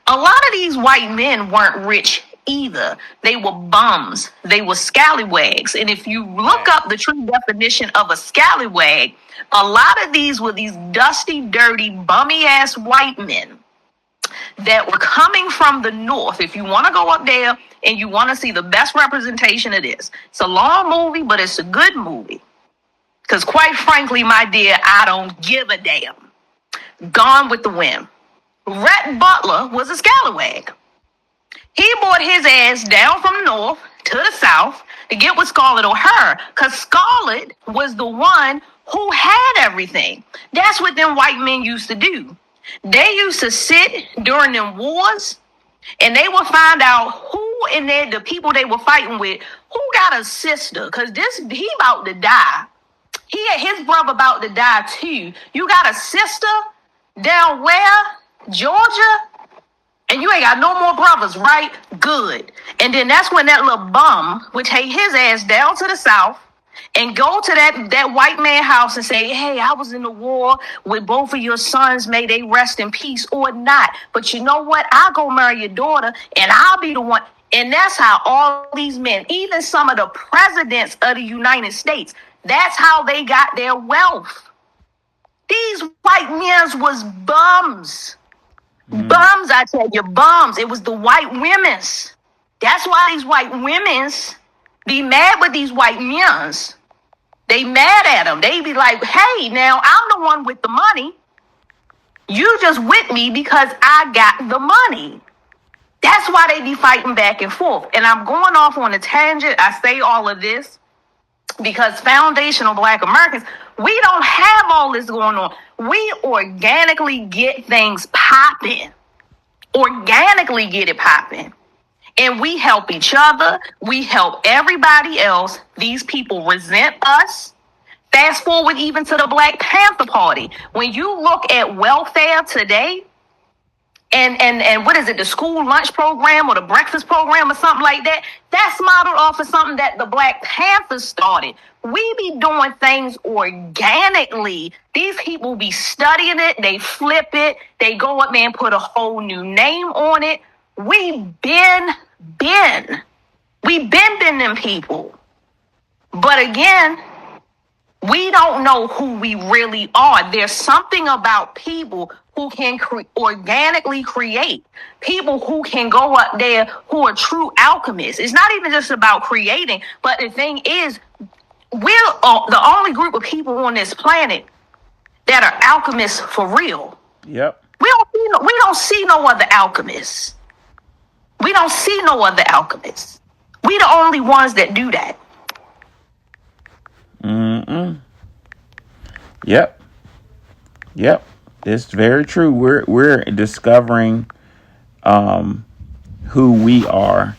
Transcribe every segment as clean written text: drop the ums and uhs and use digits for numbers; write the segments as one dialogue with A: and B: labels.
A: A lot of these white men weren't rich either. They were bums. They were scalawags. And if you look up the true definition of a scalawag, a lot of these were these dusty, dirty, bummy ass white men that were coming from the north. If you want to go up there and you want to see the best representation of this, it's a long movie, but it's a good movie. Because quite frankly, my dear, I don't give a damn. Gone with the Wind. Rhett Butler was a scalawag. He brought his ass down from the north to the south to get with Scarlett O'Hara, because Scarlett was the one who had everything. That's what them white men used to do. They used to sit during them wars and they would find out who in there, the people they were fighting with, who got a sister, because he about to die. His brother about to die too. You got a sister down where? Georgia? And you ain't got no more brothers, right? Good. And then that's when that little bum would take his ass down to the south and go to that white man house and say, hey, I was in the war with both of your sons. May they rest in peace or not. But you know what? I'll go marry your daughter and I'll be the one. And that's how all these men, even some of the presidents of the United States, that's how they got their wealth. These white men was bums. Bums, I tell you, bums. It was the white women's. That's why these white women's be mad with these white men's. They mad at them. They be like, hey, now I'm the one with the money. You just with me because I got the money. That's why they be fighting back and forth. And I'm going off on a tangent. I say all of this because foundational Black Americans, we don't have all this going on. We organically get things popping. Organically get it popping. And we help each other. We help everybody else. These people resent us. Fast forward even to the Black Panther Party. When you look at welfare today, and what is it, the school lunch program or the breakfast program or something like that, that's modeled off of something that the Black Panthers started. We be doing things organically. These people be studying it, they flip it, they go up there and put a whole new name on it. We been them people. But again, we don't know who we really are. There's something about people who can organically create. People who can go up there who are true alchemists. It's not even just about creating, but the thing is, we're the only group of people on this planet that are alchemists for real.
B: Yep.
A: We don't see no other alchemists. We don't see no other alchemists. We the only ones that do that.
B: Yep. It's very true. We're discovering who we are.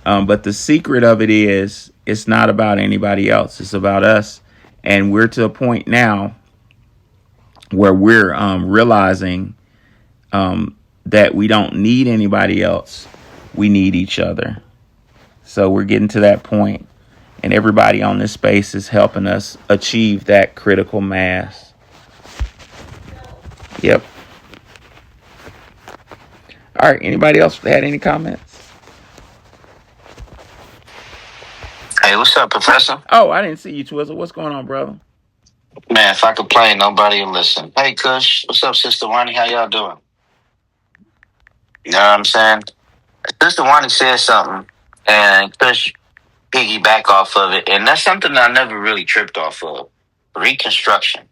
B: But the secret of it is it's not about anybody else. It's about us. And we're to a point now where we're realizing that we don't need anybody else. We need each other. So we're getting to that point. And everybody on this space is helping us achieve that critical mass. Yep. All right. Anybody else had any comments?
C: Hey, what's up, Professor?
B: Oh, I didn't see you, Twizzle. What's going on, brother?
C: Man, if I complain, nobody will listen. Hey, Kush. What's up, Sister Wani? How y'all doing? You know what I'm saying? Sister Wani said something, and Kush piggyback off of it, and that's something that I never really tripped off of. Reconstruction.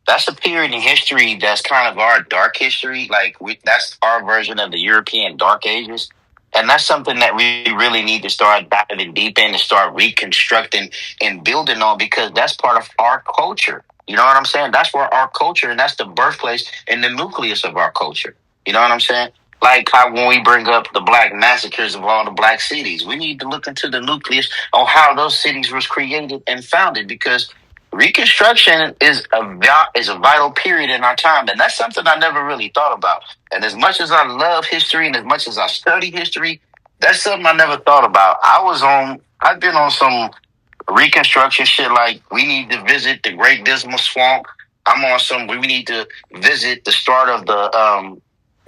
C: That's a period in history that's kind of our dark history. Like, that's our version of the European Dark Ages. And that's something that we really need to start diving deep in and start reconstructing and building on, because that's part of our culture. You know what I'm saying? That's where our culture, and that's the birthplace and the nucleus of our culture. You know what I'm saying? Like how when we bring up the black massacres of all the black cities, we need to look into the nucleus on how those cities was created and founded, because Reconstruction is a vital period in our time, and that's something I never really thought about. And as much as I love history and as much as I study history, that's something I never thought about. I've been on some reconstruction shit. Like we need to visit the Great Dismal Swamp. I'm on some. We need to visit the start of the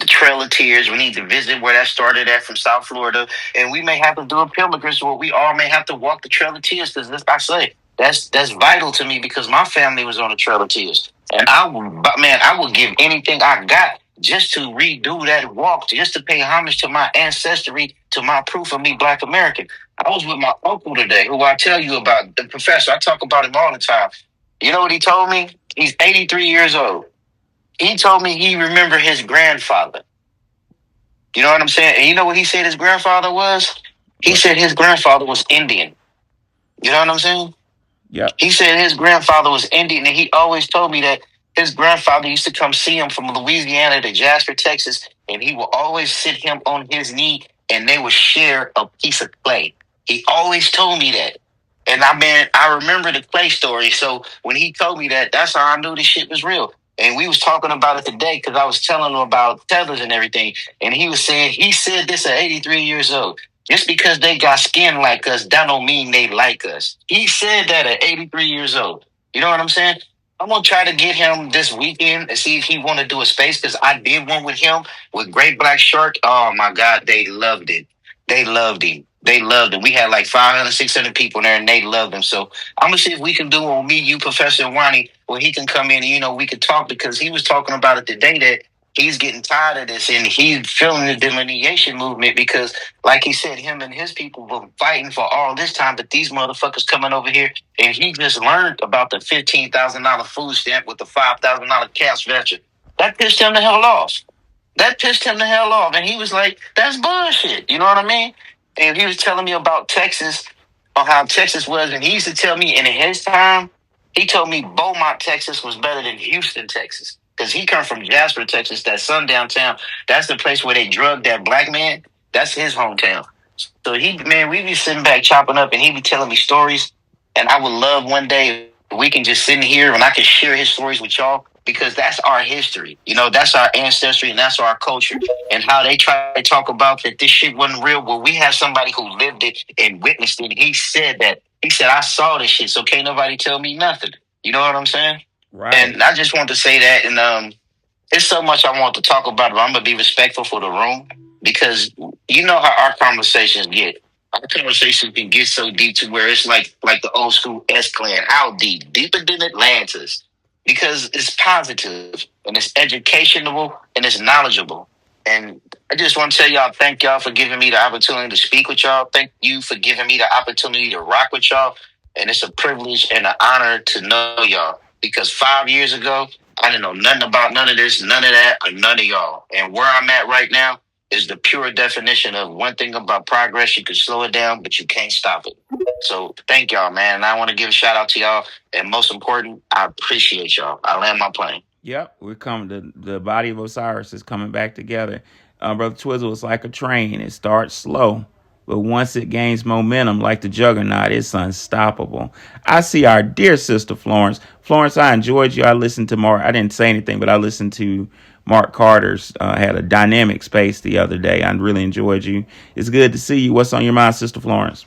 C: Trail of Tears. We need to visit where that started at from South Florida, and we may have to do a pilgrimage where we all may have to walk the Trail of Tears. Because I say that's vital to me because my family was on the Trail of Tears, and I would give anything I got just to redo that walk, just to pay homage to my ancestry, to my proof of me, Black American. I was with my uncle today, who I tell you about, the professor. I talk about him all the time. You know what he told me? He's 83 years old. He told me he remembered his grandfather. You know what I'm saying? And you know what he said his grandfather was? He
B: What?
C: said his grandfather was Indian. You know what I'm saying?
B: Yep.
C: He said his grandfather was Indian, and he always told me that his grandfather used to come see him from Louisiana to Jasper, Texas, and he would always sit him on his knee, and they would share a piece of clay. He always told me that. And I remember the clay story. So when he told me that, that's how I knew this shit was real. And we was talking about it today because I was telling him about tethers and everything. And he was saying, he said this at 83 years old. Just because they got skin like us, that don't mean they like us. He said that at 83 years old. You know what I'm saying? I'm gonna try to get him this weekend and see if he want to do a space because I did one with him with Great Black Shark. Oh my God, they loved it. They loved him. They loved him. We had like 500, 600 people there, and they loved him. So I'm gonna see if we can do it with me, you, Professor Wani, where he can come in and we could talk because he was talking about it today that he's getting tired of this and he's feeling the delineation movement because like he said, him and his people were fighting for all this time, but these motherfuckers coming over here and he just learned about the $15,000 food stamp with the $5,000 cash voucher. That pissed him the hell off. That pissed him the hell off. And he was like, that's bullshit. You know what I mean? And he was telling me about Texas, on how Texas was. And he used to tell me in his time, he told me Beaumont, Texas was better than Houston, Texas. Because he come from Jasper, Texas, that sundown town. That's the place where they drugged that black man. That's his hometown. So we be sitting back chopping up and he be telling me stories. And I would love one day we can just sit in here and I can share his stories with y'all because that's our history. That's our ancestry and that's our culture. And how they try to talk about that this shit wasn't real. Well, we have somebody who lived it and witnessed it. He said that. He said, I saw this shit, so can't nobody tell me nothing. You know what I'm saying?
B: Right.
C: And I just want to say that. And there's so much I want to talk about, but I'm going to be respectful for the room because you know how our conversations get. Our conversations can get so deep to where it's like the old school S-Clan. How deep? Deeper than Atlantis. Because it's positive and it's educational and it's knowledgeable. And I just want to tell y'all, thank y'all for giving me the opportunity to speak with y'all. Thank you for giving me the opportunity to rock with y'all. And it's a privilege and an honor to know y'all. Because 5 years ago, I didn't know nothing about none of this, none of that, or none of y'all. And where I'm at right now is the pure definition of one thing about progress. You can slow it down, but you can't stop it. So thank y'all, man. And I want to give a shout out to y'all. And most important, I appreciate y'all. I land my plane.
B: Yep, we're coming. The body of Osiris is coming back together. Brother Twizzle, it's like a train. It starts slow, but once it gains momentum, like the juggernaut, it's unstoppable. I see our dear sister Florence. Florence, I enjoyed you. I listened to Mark. I didn't say anything, but I listened to Mark Carter's. Had a dynamic space the other day. I really enjoyed you. It's good to see you. What's on your mind, Sister Florence?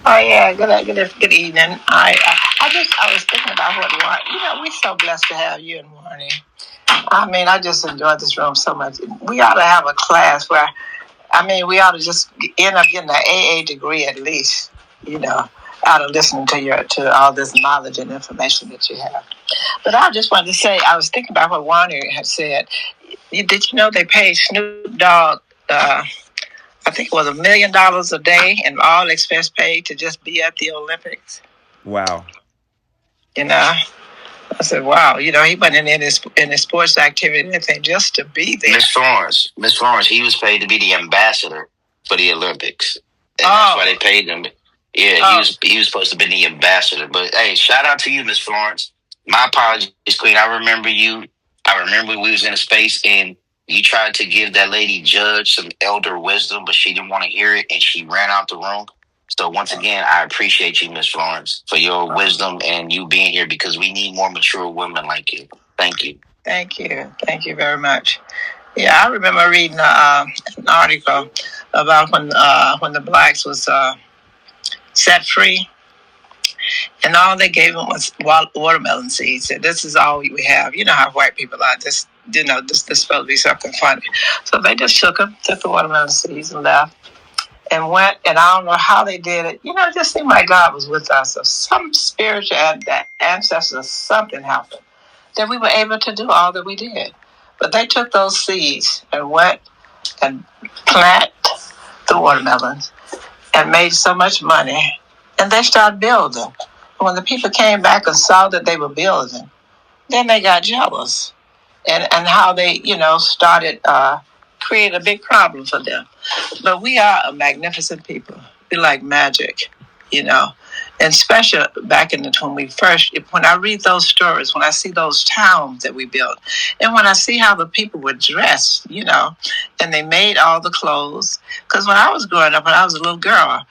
D: Oh yeah, good evening. I was thinking about what we're so blessed to have you in the morning. I mean, I just enjoyed this room so much. We ought to have a class where, we ought to just end up getting an AA degree at least. Out of listening to all this knowledge and information that you have. But I just wanted to say, I was thinking about what Warner had said. Did you know they paid Snoop Dogg? I think it was $1 million a day and all expense paid to just be at the Olympics.
B: Wow.
D: I said, wow, he went in his sports activity and everything just to be there.
C: Miss Florence, he was paid to be the ambassador for the Olympics. And that's why they paid him. Yeah, he was supposed to be the ambassador. But hey, shout out to you, Miss Florence. My apologies, Queen. I remember you. I remember we was in a space and you tried to give that lady Judge some elder wisdom, but she didn't want to hear it and she ran out the room. So once again, I appreciate you, Miss Florence, for your wisdom and you being here because we need more mature women like you. Thank you.
D: Thank you. Thank you very much. Yeah, I remember reading an article about when the blacks was set free. And all they gave him was watermelon seeds. Said, "This is all we have." You know how white people are. This supposed to be something funny. So they just took the watermelon seeds and left and went. And I don't know how they did it. It just seemed like God was with us. Or some spiritual ancestors, something happened that we were able to do all that we did. But they took those seeds and went and planted the watermelons and made so much money. And they started building. When the people came back and saw that they were building, then they got jealous. And how they, started create a big problem for them. But we are a magnificent people. We like magic, you know. And especially back in the when I read those stories, when I see those towns that we built, and when I see how the people were dressed, and they made all the clothes. Because when I was growing up, when I was a little girl,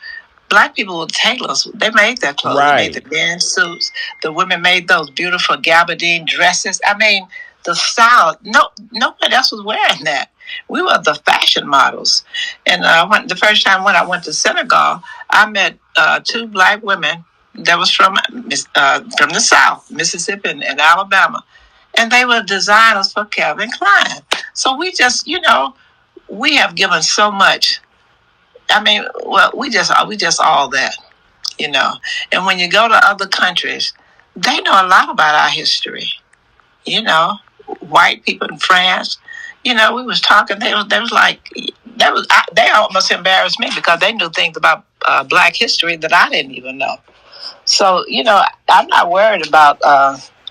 D: Black people were tailors. They made their clothes. Right. They made the dance suits. The women made those beautiful gabardine dresses. I mean, the style. Nobody else was wearing that. We were the fashion models. And the first time when I went to Senegal, I met two Black women that was from the South, Mississippi and Alabama, and they were designers for Calvin Klein. So we just, we have given so much. I mean, well, we just all that, And when you go to other countries, they know a lot about our history. White people in France, we was talking. They was like, they almost embarrassed me because they knew things about Black history that I didn't even know. So I'm not worried about.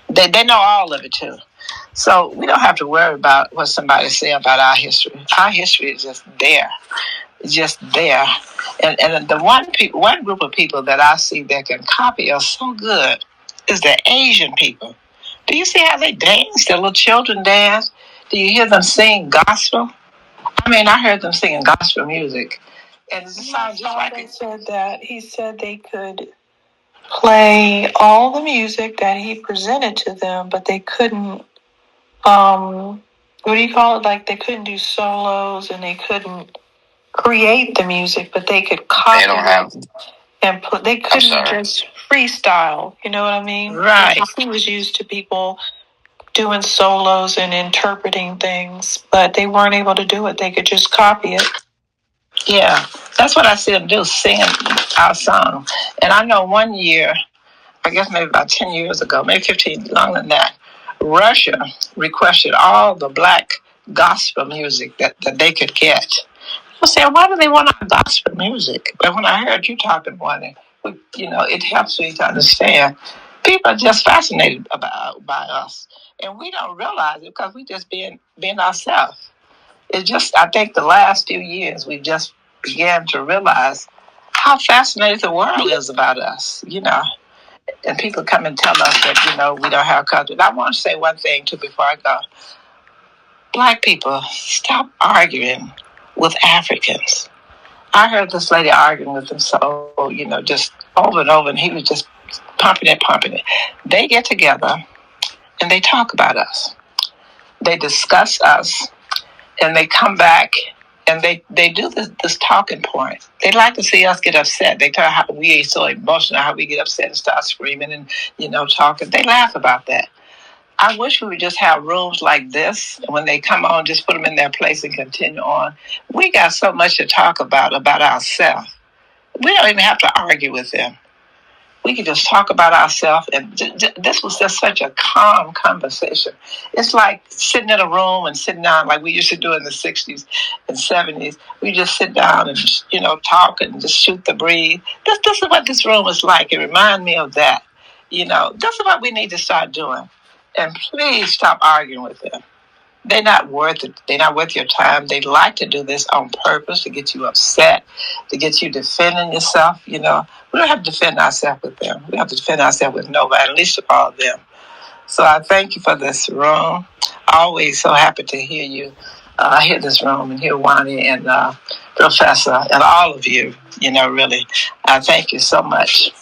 D: They know all of it too. So we don't have to worry about what somebody say about our history. Our history is just there. And the one group of people that I see that can copy us so good is the Asian people. Do you see how they dance? The little children dance. Do you hear them sing gospel? I mean, I heard them singing gospel music, and it sounds just like it. He said they could play all the music that he presented to them, but they couldn't. What do you call it? Like they couldn't do solos, and they couldn't create the music, but they could copy. They don't have. And they couldn't just freestyle. You know what I mean? Right. He was used to people doing solos and interpreting things, but they weren't able to do it. They could just copy it. Yeah, that's what I see them do, singing our song. And I know one year, I guess maybe about 10 years ago, maybe 15, longer than that, Russia requested all the Black gospel music that they could get. I said, why do they want our gospel music? But when I heard you talking about it, it helps me to understand. People are just fascinated by us. And we don't realize it because we just being ourselves. It's just, I think the last few years, we just began to realize how fascinated the world is about us, And people come and tell us that, we don't have culture. And I want to say one thing, too, before I go. Black people, stop arguing with Africans. I heard this lady arguing with them so, just over and over, and he was just pumping it. They get together, and they talk about us. They discuss us, and they come back, and they do this talking point. They like to see us get upset. They tell how we are so emotional, how we get upset and start screaming and, talking. They laugh about that. I wish we would just have rooms like this. And when they come on, just put them in their place and continue on. We got so much to talk about ourselves. We don't even have to argue with them. We can just talk about ourselves. And this was just such a calm conversation. It's like sitting in a room and sitting down like we used to do in the 60s and 70s. We just sit down and, talk and just shoot the breeze. This is what this room is like. It reminds me of that. This is what we need to start doing. And please stop arguing with them. They're not worth it. They're not worth your time. They like to do this on purpose to get you upset, to get you defending yourself. We don't have to defend ourselves with them. We have to defend ourselves with nobody, at least of all of them. So I thank you for this room. Always so happy to hear you. Hear this room and hear Wani and Professor and all of you. Really, I thank you so much.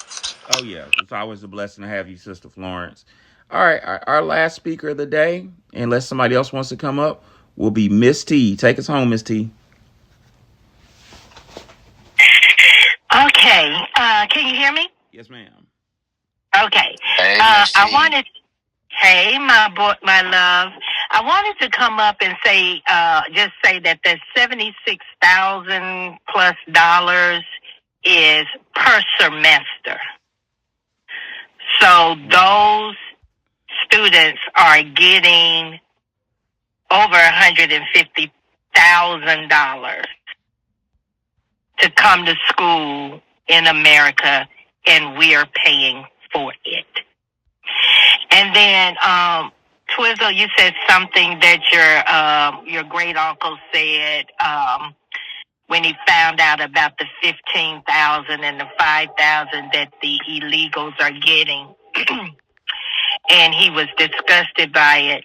B: Oh yeah, it's always a blessing to have you, Sister Florence. All right, our last speaker of the day, unless somebody else wants to come up, will be Miss T. Take us home, Miss T.
E: Okay, can you hear me?
B: Yes, ma'am.
E: Okay.
C: Hey,
E: I wanted. Hey, my love. I wanted to come up and say, just say that the $76,000 plus is per semester. So those students are getting over $150,000 to come to school in America, and we are paying for it. And then, Twizzle, you said something that your great uncle said when he found out about the 15,000 and the 5,000 that the illegals are getting, and he was disgusted by it,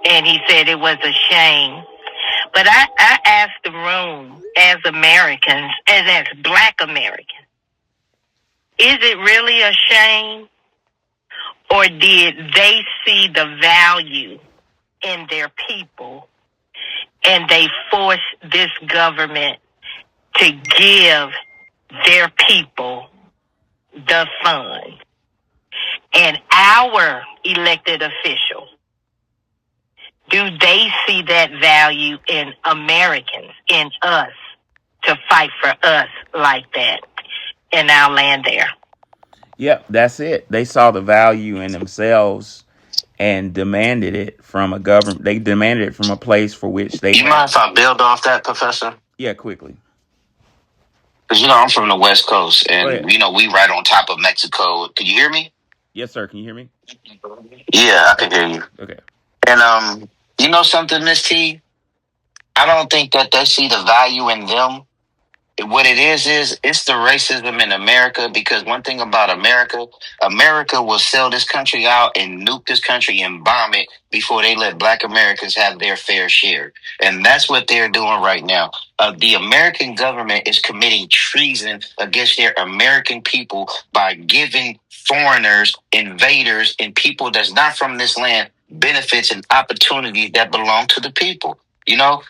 E: and he said it was a shame. But I asked the room, as Americans, as Black Americans, is it really a shame? Or did they see the value in their people and they forced this government to give their people the funds? And our elected officials, do they see that value in Americans, in us, to fight for us like that? And I'll land there.
B: Yep, that's it. They saw the value in themselves and demanded it from a government. They demanded it from a place for which they.
C: You mind if I build off that, Professor?
B: Yeah, quickly.
C: Because I'm from the West Coast,
B: Go
C: and
B: ahead.
C: we right on top of Mexico. Can you hear me?
B: Yes, sir. Can you hear me?
C: Yeah, I can hear you.
B: Okay.
C: And you know something, Miss T? I don't think that they see the value in them. What it is it's the racism in America, because one thing about America will sell this country out and nuke this country and bomb it before they let Black Americans have their fair share. And that's what they're doing right now. The American government is committing treason against their American people by giving foreigners, invaders, and people that's not from this land benefits and opportunities that belong to the people.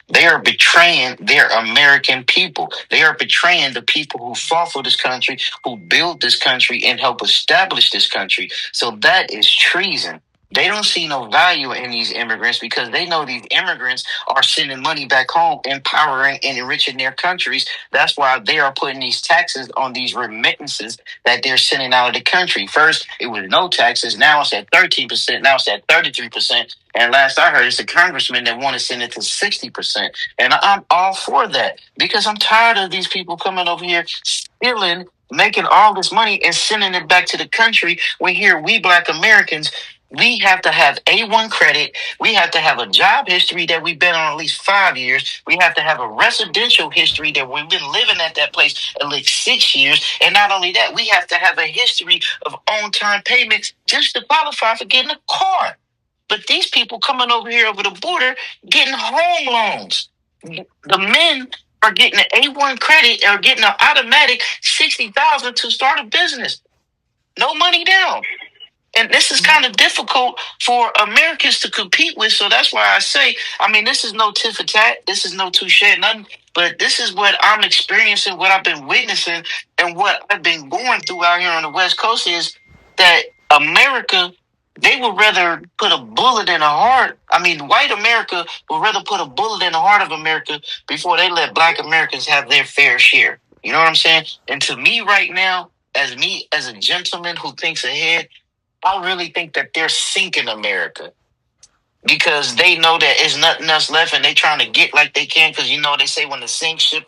C: They are betraying their American people. They are betraying the people who fought for this country, who built this country and helped establish this country. So that is treason. They don't see no value in these immigrants because they know these immigrants are sending money back home, empowering and enriching their countries. That's why they are putting these taxes on these remittances that they're sending out of the country. First, it was no taxes. Now it's at 13%. Now it's at 33%. And last I heard, it's a congressman that want to send it to 60%. And I'm all for that because I'm tired of these people coming over here stealing, making all this money and sending it back to the country. When here, we Black Americans, we have to have A1 credit. We have to have a job history that we've been on at least 5 years. We have to have a residential history that we've been living at that place at least 6 years. And not only that, we have to have a history of on-time payments just to qualify for getting a car. But these people coming over here over the border getting home loans. The men are getting an A1 credit or getting an automatic 60,000 to start a business. No money down. And this is kind of difficult for Americans to compete with. So that's why I say, this is no tit for tat. This is no touche, nothing. But this is what I'm experiencing, what I've been witnessing, and what I've been going through out here on the West Coast is that America, they would rather put a bullet in the heart. White America would rather put a bullet in the heart of America before they let Black Americans have their fair share. You know what I'm saying? And to me right now, as a gentleman who thinks ahead, I really think that they're sinking America because they know that there's nothing else left, and they trying to get like they can. Because they say when the ship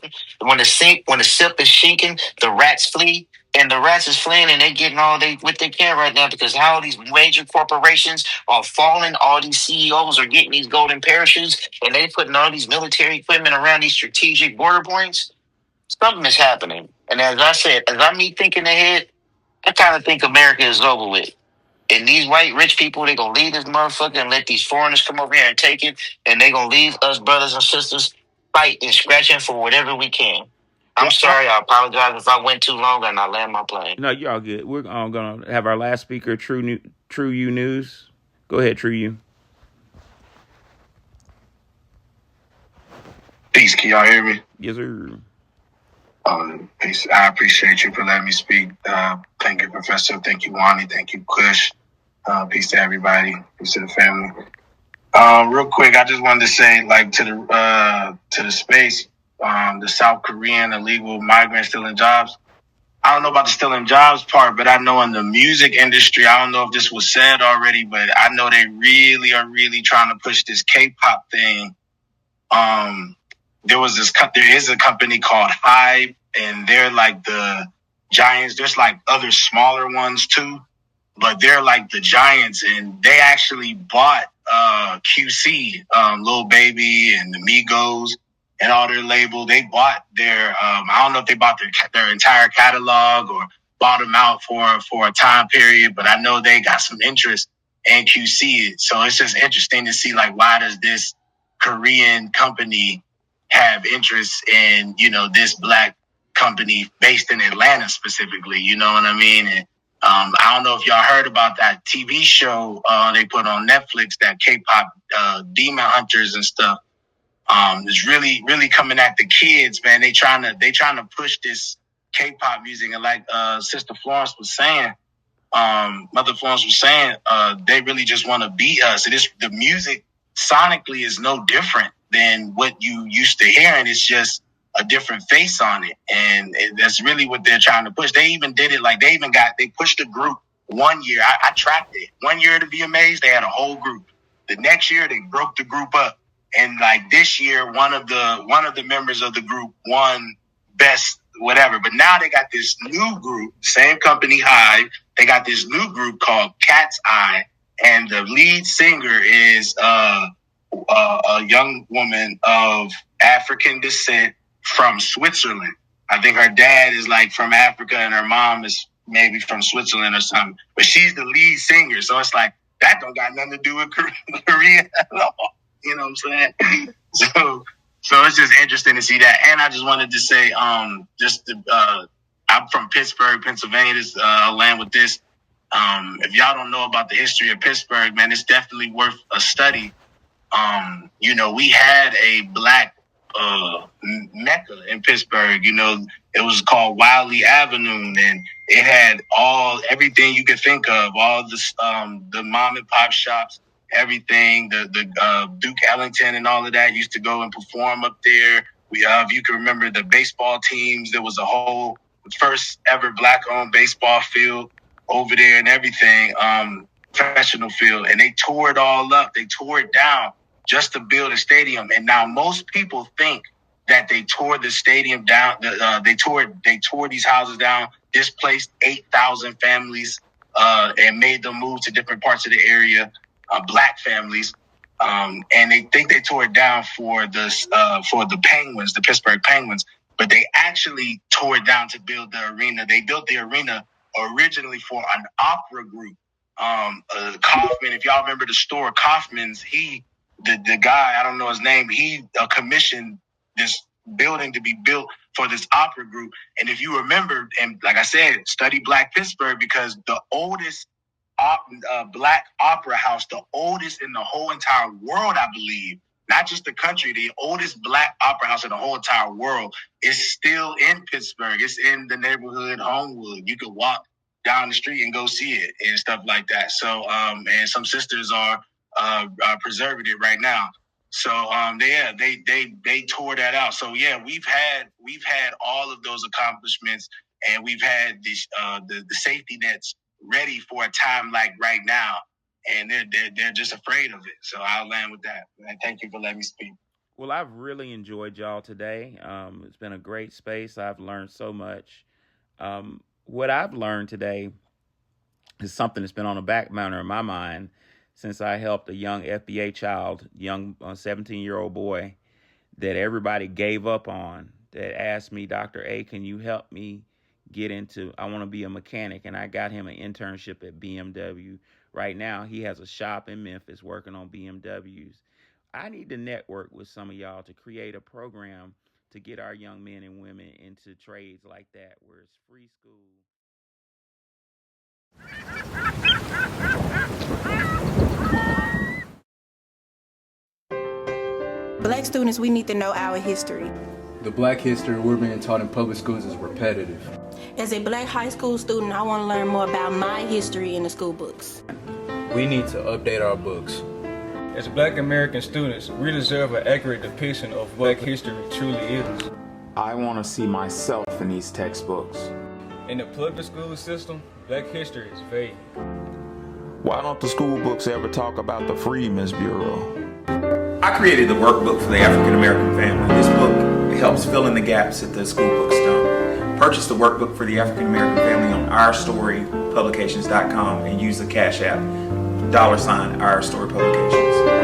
C: is sinking, the rats flee, and the rats is fleeing, and they getting what they can right now because how these major corporations are falling, all these CEOs are getting these golden parachutes, and they putting all these military equipment around these strategic border points. Something is happening, and as I said, as I'm thinking ahead, I kind of think America is over with. And these white rich people, they gonna leave this motherfucker and let these foreigners come over here and take it. And they gonna leave us brothers and sisters fighting, scratching for whatever we can. I'm sorry. I apologize if I went too long and I land my plane.
B: No, you're all good. We're going to have our last speaker, True You News. Go ahead, True You.
F: Peace. Can y'all hear me?
B: Yes, sir.
C: I appreciate you for letting me speak. Thank you, Professor. Thank you, Wani. Thank you, Kush. Peace to everybody. Peace to the family. Real quick, I just wanted to say, like, to the space, the South Korean illegal migrants stealing jobs. I don't know about the stealing jobs part, but I know in the music industry, I don't know if this was said already, but I know they really are really trying to push this K-pop thing. There is a company called Hive, and they're like the giants. There's like other smaller ones too, but they're like the giants, and they actually bought QC, Lil Baby and the Migos and all their label. They bought their I don't know if they bought their entire catalog or bought them out for a time period, but I know they got some interest in QC. So it's just interesting to see, like, why does this Korean company have interest in, this black company based in Atlanta specifically, you know what I mean? And I don't know if y'all heard about that TV show they put on Netflix, that K-pop Demon Hunters and stuff. It's really, really coming at the kids, man. They trying to push this K-pop music, and like Sister Florence was saying, Mother Florence was saying, they really just want to beat us. The music sonically is no different than what you used to hear, and it's just a different face on it. And that's really what they're trying to push. They even did it, like they pushed the group 1 year. I tracked it. 1 year to be amazed, they had a whole group. The next year they broke the group up. And like this year, one of the members of the group won best whatever. But now they got this new group, same company, Hive. They got this new group called Cat's Eye, and the lead singer is a young woman of African descent from Switzerland. I think her dad is like from Africa and her mom is maybe from Switzerland or something. But she's the lead singer, so it's like that don't got nothing to do with Korea at all. You know what I'm saying? So it's just interesting to see that. And I just wanted to say, I'm from Pittsburgh, Pennsylvania. I'll land with this. If y'all don't know about the history of Pittsburgh, man, it's definitely worth a study. We had a black Mecca in Pittsburgh. It was called Wiley Avenue, and it had everything you could think of, all the mom and pop shops, everything. The Duke Ellington and all of that used to go and perform up there. If you can remember the baseball teams, there was a whole first ever black owned baseball field over there and everything, professional field, and they tore it all up. They tore it down just to build a stadium. And now most people think that they tore the stadium down. They tore these houses down, displaced 8,000 families, and made them move to different parts of the area, black families. And they think they tore it down for the Penguins, the Pittsburgh Penguins, but they actually tore it down to build the arena. They built the arena originally for an opera group. Kaufman, if y'all remember the store Kaufman's, the guy, I don't know his name, he commissioned this building to be built for this opera group. And if you remember, and like I said, study Black Pittsburgh, because the oldest black opera house, the oldest in the whole entire world, I believe, not just the country, the oldest black opera house in the whole entire world is still in Pittsburgh. It's in the neighborhood Homewood. You can walk down the street and go see it and stuff like that. So, and some sisters are preserving it right now. So, they tore that out. So yeah, we've had all of those accomplishments, and we've had the safety nets ready for a time like right now, and they're just afraid of it. So I'll land with that. And thank you for letting me speak.
B: Well, I've really enjoyed y'all today. It's been a great space. I've learned so much. What I've learned today is something that's been on the back burner in my mind since I helped a young FBA child, young 17-year-old boy that everybody gave up on, that asked me, Dr. A, can you help me I want to be a mechanic, and I got him an internship at BMW. Right now, he has a shop in Memphis working on BMWs. I need to network with some of y'all to create a program to get our young men and women into trades like that, where it's free school.
F: Black students, we need to know our history. The black history we're being taught in public schools is repetitive.
G: As a black high school student, I want to learn more about my history in the school books.
F: We need to update our books.
H: As black American students, we deserve an accurate depiction of what black history truly is.
B: I want to see myself in these textbooks.
H: In the public school system, black history is vague.
B: Why don't the school books ever talk about the Freedmen's Bureau? I created the workbook for the African American family. This book helps fill in the gaps that the school books don't. Purchase the workbook for the African American family on ourstorypublications.com and use the Cash App, $Our Story Publications.